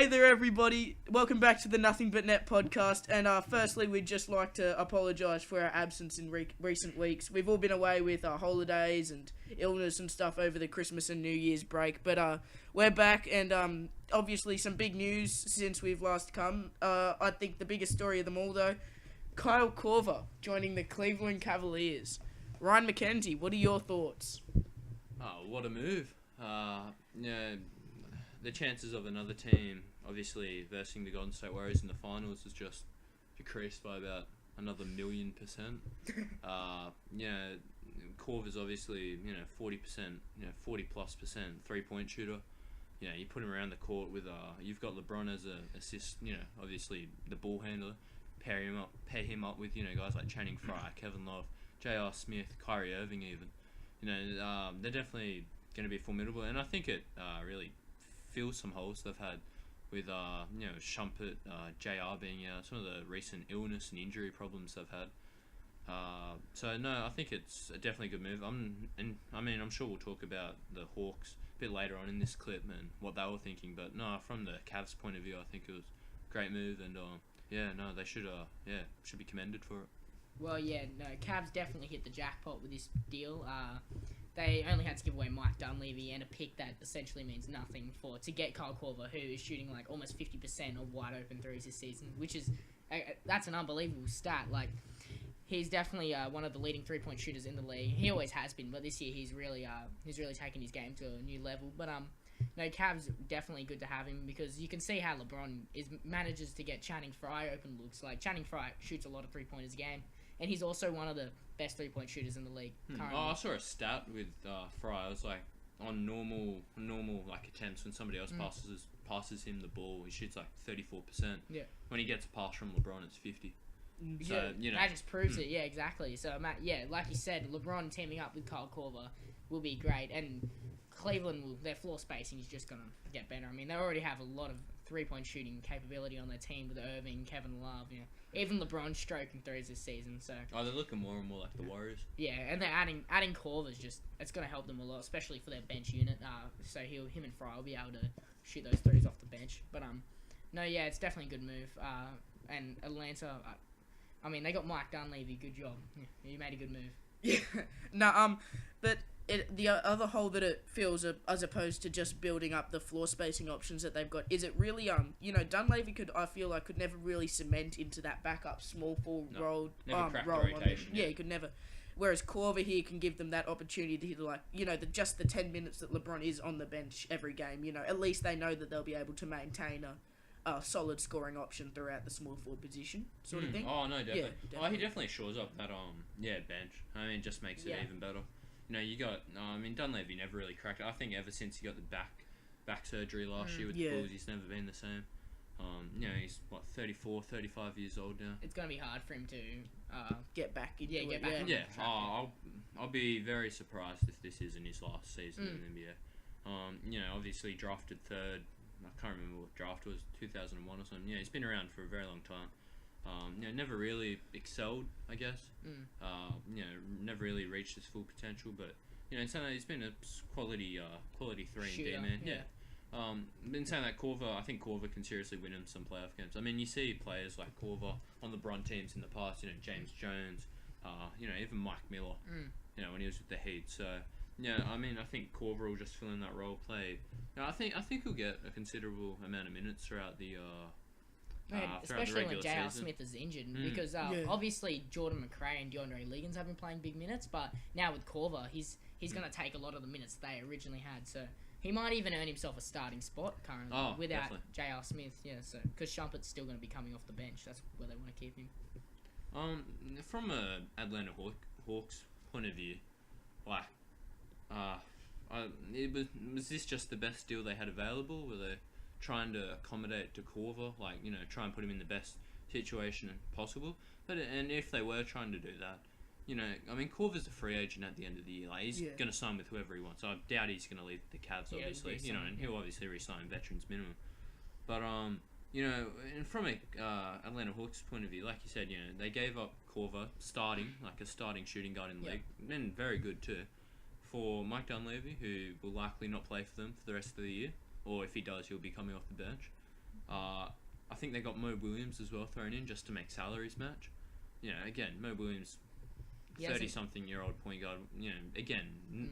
Hey there, everybody. Welcome back to the Nothing But Net podcast. And firstly, we'd just like to apologise for our absence in recent weeks. We've all been away with holidays and illness and stuff over the Christmas and New Year's break. But we're back, and obviously some big news since we've last come. I think the biggest story of them all, though, Kyle Korver joining the Cleveland Cavaliers. Ryan McKenzie, what are your thoughts? Oh, what a move. The chances of another team, obviously, versing the Golden State Warriors in the finals is just decreased by about another 1,000,000%. Korver's obviously, 40%, 40+% three-point shooter. You put him around the court with, you've got LeBron as an assist, obviously the ball handler. Pair him up with, guys like Channing Frye, Kevin Love, J.R. Smith, Kyrie Irving even. They're definitely going to be formidable, and I think it really fills some holes they've had with Shumpert, JR being out, some of the recent illness and injury problems they've had. I think it's definitely a good move. I'm sure we'll talk about the Hawks a bit later on in this clip and what they were thinking, but no, from the Cavs point of view, I think it was a great move, and they should be commended for it. Well, Cavs definitely hit the jackpot with this deal. They only had to give away Mike Dunleavy and a pick that essentially means nothing to get Kyle Korver, who is shooting like almost 50% of wide open threes this season, which is that's an unbelievable stat. Like, he's definitely one of the leading 3-point shooters in the league. He always has been, but this year he's really taken his game to a new level. But Cavs definitely good to have him because you can see how LeBron manages to get Channing Frye open looks. Like, Channing Frye shoots a lot of 3-pointers a game. And he's also one of the best 3-point shooters in the league currently. I saw a stat with Frye. It was like on normal like attempts when somebody else passes him the ball, he shoots like 34%. Yeah. When he gets a pass from LeBron, it's 50. So that just proves it. Yeah, exactly. So like you said, LeBron teaming up with Kyle Korver will be great, and Cleveland their floor spacing is just gonna get better. I mean, they already have a lot of 3-point shooting capability on their team with Irving, Kevin Love, even LeBron stroking threes this season. So they're looking more and more like the Warriors. Yeah, and they're adding Korver's it's going to help them a lot, especially for their bench unit. So him and Frye will be able to shoot those threes off the bench. But it's definitely a good move. And Atlanta, they got Mike Dunleavy. Good job. Yeah, you made a good move. Yeah, but the other hole that it fills, as opposed to just building up the floor spacing options that they've got, is it really Dunleavy could never really cement into that backup small forward role. Never crack the rotation. He could never. Whereas Korver here can give them that opportunity to just the 10 minutes that LeBron is on the bench every game. At least they know that they'll be able to maintain a solid scoring option throughout the small forward position, sort of thing. Oh no, definitely. Yeah, definitely. He definitely shores up that bench. It just makes it even better. You got. Dunleavy never really cracked it. I think ever since he got the back surgery last year with the Bulls, he's never been the same. He's 34, 35 years old now. It's gonna be hard for him to get back into it. Yeah. I'll be very surprised if this isn't his last season in the NBA. Obviously drafted third. I can't remember what draft was, 2001 or something. He's been around for a very long time. Never really excelled, I guess. Never really reached his full potential, but in saying that, he's been a quality 3-and-D man. In saying that, Korver, I think Korver can seriously win him some playoff games. You see players like Korver on LeBron teams in the past. James Jones, even Mike Miller. When he was with the Heat. So I think Korver will just fill in that role play. I think he'll get a considerable amount of minutes throughout the. Especially when J.R. Smith is injured, because obviously Jordan McRae and DeAndre Liggins have been playing big minutes, but now with Korver, he's going to take a lot of the minutes they originally had, so he might even earn himself a starting spot currently without J.R. Smith. So because Shumpert's still going to be coming off the bench, that's where they want to keep him. From a Atlanta Hawks point of view, was this just the best deal they had available? Were they trying to accommodate to Korver, try and put him in the best situation possible? And if they were trying to do that, Korver's a free agent at the end of the year. He's going to sign with whoever he wants. I doubt he's going to leave the Cavs, obviously. And he'll obviously re-sign veterans minimum. But and from a Atlanta Hawks point of view, like you said, they gave up Korver starting, like a starting shooting guard in the league, and very good too, for Mike Dunleavy, who will likely not play for them for the rest of the year. Or if he does, he'll be coming off the bench. I think they got Mo Williams as well thrown in just to make salaries match. You know, again, Mo Williams, 30-something-year-old point guard. You know, again,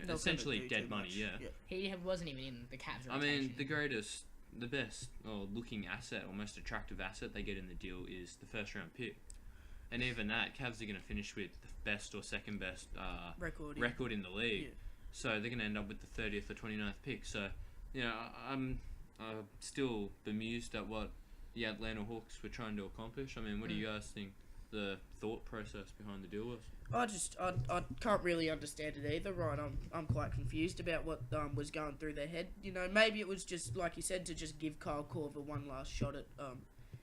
They'll essentially never do dead too money. much. Yeah. He wasn't even in the Cavs I rotation. mean, the best or looking asset or most attractive asset they get in the deal is the first round pick. And even that, Cavs are going to finish with the best or second best record in the league. Yeah. So they're going to end up with the 30th or 29th pick. So, you know, I'm still bemused at what the Atlanta Hawks were trying to accomplish. I mean, what do you guys think the thought process behind the deal was? I can't really understand it either, right? I'm quite confused about what was going through their head. You know, maybe it was just, like you said, to just give Kyle Korver one last shot at,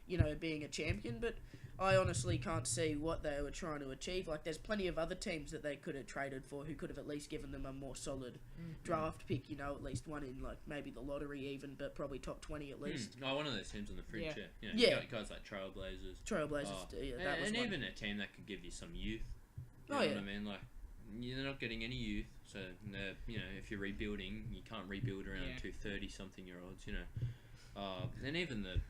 you know, being a champion, but I honestly can't see what they were trying to achieve. Like, there's plenty of other teams that they could have traded for who could have at least given them a more solid draft pick, you know, at least one in, like, maybe the lottery even, but probably top 20 at least. Oh, one of those teams on the fringe, Yeah. You know, you got guys like Trailblazers. That was and one. even a team that could give you some youth. You Oh, know yeah. what I mean? Like, you're not getting any youth, so, you know, if you're rebuilding, you can't rebuild around two 30-something-year-olds, you know. And even the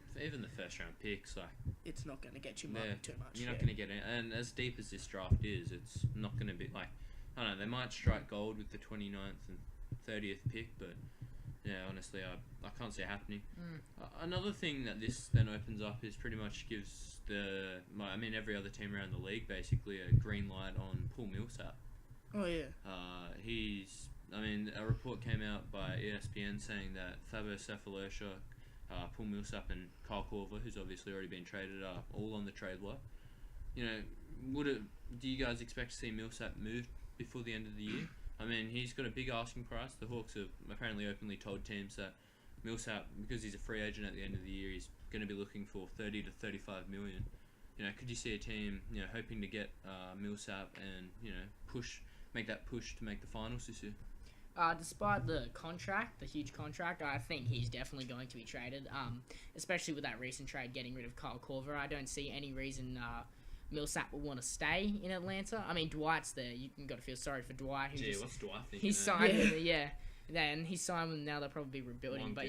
first round picks, like, It's not going to get you too much. you're not going to get it. And as deep as this draft is, it's not going to be like, I don't know, they might strike gold with the 29th and 30th pick, but yeah, honestly, I can't see it happening. Another thing that this then opens up is pretty much gives every other team around the league basically a green light on Paul Millsap. Oh yeah. A report came out by ESPN saying that Fabo Cephalosha, Paul Millsap and Kyle Korver, who's obviously already been traded, are all on the trade block. You know, do you guys expect to see Millsap moved before the end of the year? I mean, he's got a big asking price. The Hawks have apparently openly told teams that Millsap, because he's a free agent at the end of the year, he's going to be looking for 30 to 35 million. You know, could you see a team, you know, hoping to get Millsap and, you know, make that push to make the finals this year? Despite the huge contract, I think he's definitely going to be traded. Especially with that recent trade getting rid of Kyle Korver, I don't see any reason Millsap will want to stay in Atlanta. I mean, Dwight's there. You got to feel sorry for Dwight. What's Dwight thinking? He signed with it, Then he signed with them. Now they'll probably be rebuilding. But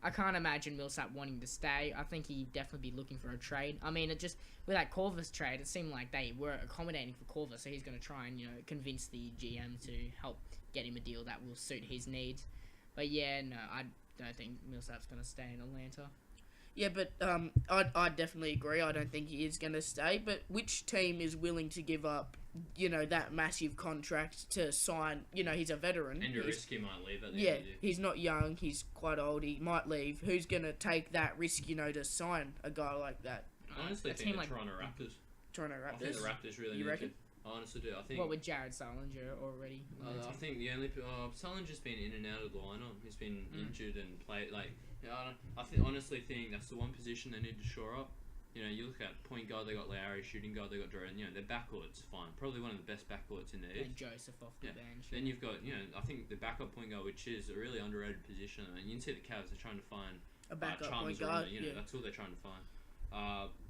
I can't imagine Millsap wanting to stay. I think he'd definitely be looking for a trade. I mean, with that Korver's trade, it seemed like they were accommodating for Korver, so he's going to try and, you know, convince the GM to help get him a deal that will suit his needs. But yeah, no, I don't think Millsap's going to stay in Atlanta. Yeah, but I definitely agree. I don't think he is going to stay. But which team is willing to give up, you know, that massive contract to sign? You know, he's a veteran. And Risky might leave at the end of the year. He's not young. He's quite old. He might leave. Who's going to take that risk, you know, to sign a guy like that? I honestly think the Toronto Raptors. I think the Raptors really need to. I honestly do. I think. What, with Jared Sullinger already? I think the only Sullinger's been in and out of the lineup. He's been injured and played like. I honestly think that's the one position they need to shore up. You know, you look at point guard, they got Lowry, shooting guard, they got Jordan. You know, their backcourt's fine. Probably one of the best backcourts in the East. And Joseph off the bench. Then you've got, you know, I think the backup point guard, which is a really underrated position. I mean, you can see the Cavs are trying to find a backup Chalmers point guard. You know, that's all they're trying to find.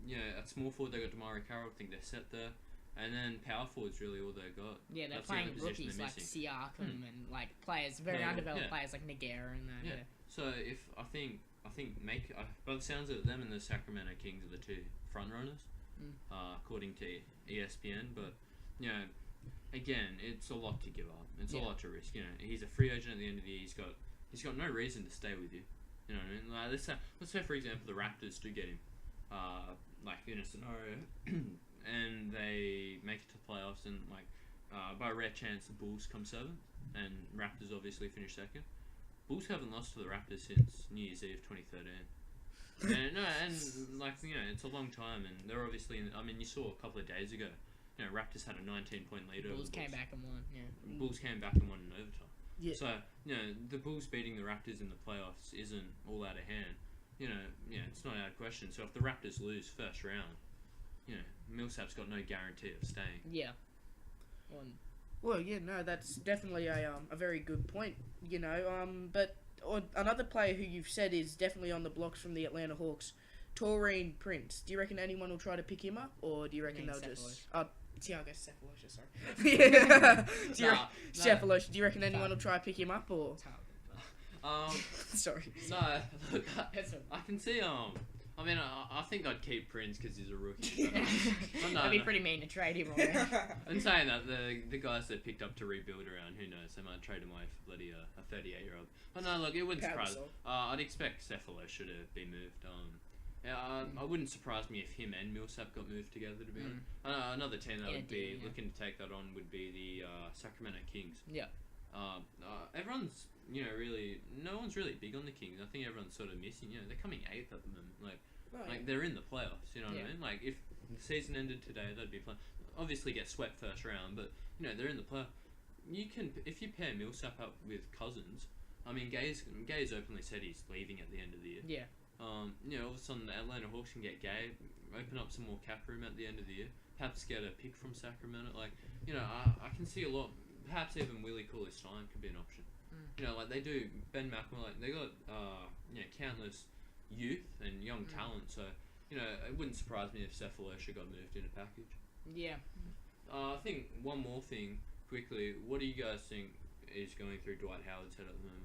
You know, at small forward they got Damari Carroll. I think they're set there. And then power forward's really all they got. Yeah, they're That's playing the only rookies like missing. Siakam and like players, very undeveloped players like Nagera and that. Yeah. So if I think by the sounds of it, them and the Sacramento Kings are the two front runners, according to ESPN. But you know, again, it's a lot to give up. It's a lot to risk. You know, he's a free agent at the end of the year. He's got no reason to stay with you. You know what I mean? Like, let's say for example the Raptors do get him, like in a scenario, and they make it to the playoffs, and like by a rare chance the Bulls come 7th, and Raptors obviously finish 2nd. Bulls haven't lost to the Raptors since New Year's Eve 2013. and like, you know, it's a long time, and they're obviously I mean, you saw a couple of days ago, you know, Raptors had a 19-point lead over the Bulls. Came back and won. Yeah. Bulls came back and won in overtime. Yeah. So, you know, the Bulls beating the Raptors in the playoffs isn't all out of hand. You know, it's not out of question. So if the Raptors lose first round, you know, Millsap's got no guarantee of staying. Yeah. Well, yeah, no, that's definitely a very good point. You know, but another player who you've said is definitely on the blocks from the Atlanta Hawks, Taurine Prince. Do you reckon anyone will try to pick him up, or do you reckon they'll just? Tiago Cephalosha, sorry. Cephalosha. Do you reckon anyone will try to pick him up, or? Sorry. No, look, That's I can see. I mean, I think I'd keep Prince because he's a rookie. But no, That'd be pretty mean to trade him already. I'm saying that the guys that picked up to rebuild around, who knows, they might trade him away for bloody a 38-year-old. But no, look, it wouldn't surprise. I'd expect Cephalosha to be moved. I wouldn't surprise me if him and Millsap got moved together. To be honest, another team that would be looking to take that on would be the Sacramento Kings. Yeah. Everyone's really no one's really big on the Kings. I think everyone's sort of missing. They're coming 8th at the moment. Like they're in the playoffs. You know what I mean? Like if the season ended today, they'd be playing. Obviously, get swept first round, but they're in the playoffs. You can if you pair Millsap up with Cousins. I mean, Gay's openly said he's leaving at the end of the year. Yeah. All of a sudden, the Atlanta Hawks can get Gay, open up some more cap room at the end of the year. Perhaps get a pick from Sacramento. I can see a lot. Perhaps even Willie Cauley-Stein could be an option. Like they do Ben McElroy. Like they got countless youth and young talent. So it wouldn't surprise me if Cephalosha got moved in a package. Yeah. I think one more thing quickly. What do you guys think is going through Dwight Howard's head at the moment?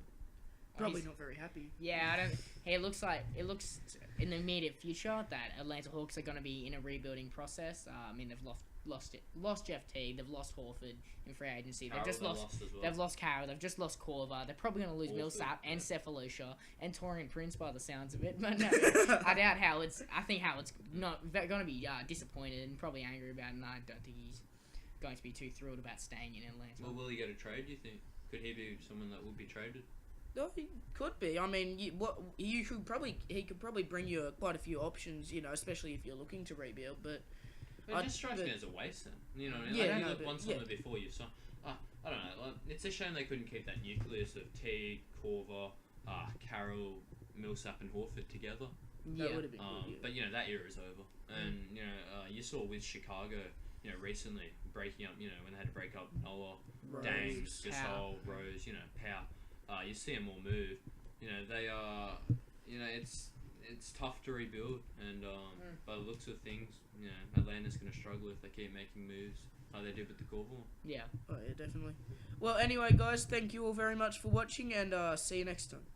Probably not very happy. Yeah, I don't. Hey, it looks in the immediate future that Atlanta Hawks are going to be in a rebuilding process. I mean, they've lost Jeff Teague, they've lost Horford in free agency. Carroll, They've lost Carroll, they've just lost Korver. They're probably going to lose Millsap and Cephalosha and Torian Prince by the sounds of it. But no, I doubt Howard's. I think Howard's not going to be disappointed and probably angry about it. And I don't think he's going to be too thrilled about staying in Atlanta. Well, will he get a trade? Do you think? Could he be someone that would be traded? No, he could be. I mean, he could probably bring you quite a few options, especially if you're looking to rebuild. But it just strikes me as a waste then. You know what I mean? Yeah, you look one summer before you saw. I don't know. Like, it's a shame they couldn't keep that nucleus of Teague, Korver, Carroll, Millsap, and Horford together. That would have been good. But that era is over. And you saw with Chicago, recently breaking up. When they had to break up Noah, Rose, Dames, Gasol, Powell. Rose. Powell. You see them all move. They are. It's tough to rebuild, and by the looks of things, Atlanta's going to struggle if they keep making moves like they did with the Korver. Yeah. Oh yeah, definitely. Well, anyway, guys, thank you all very much for watching, and see you next time.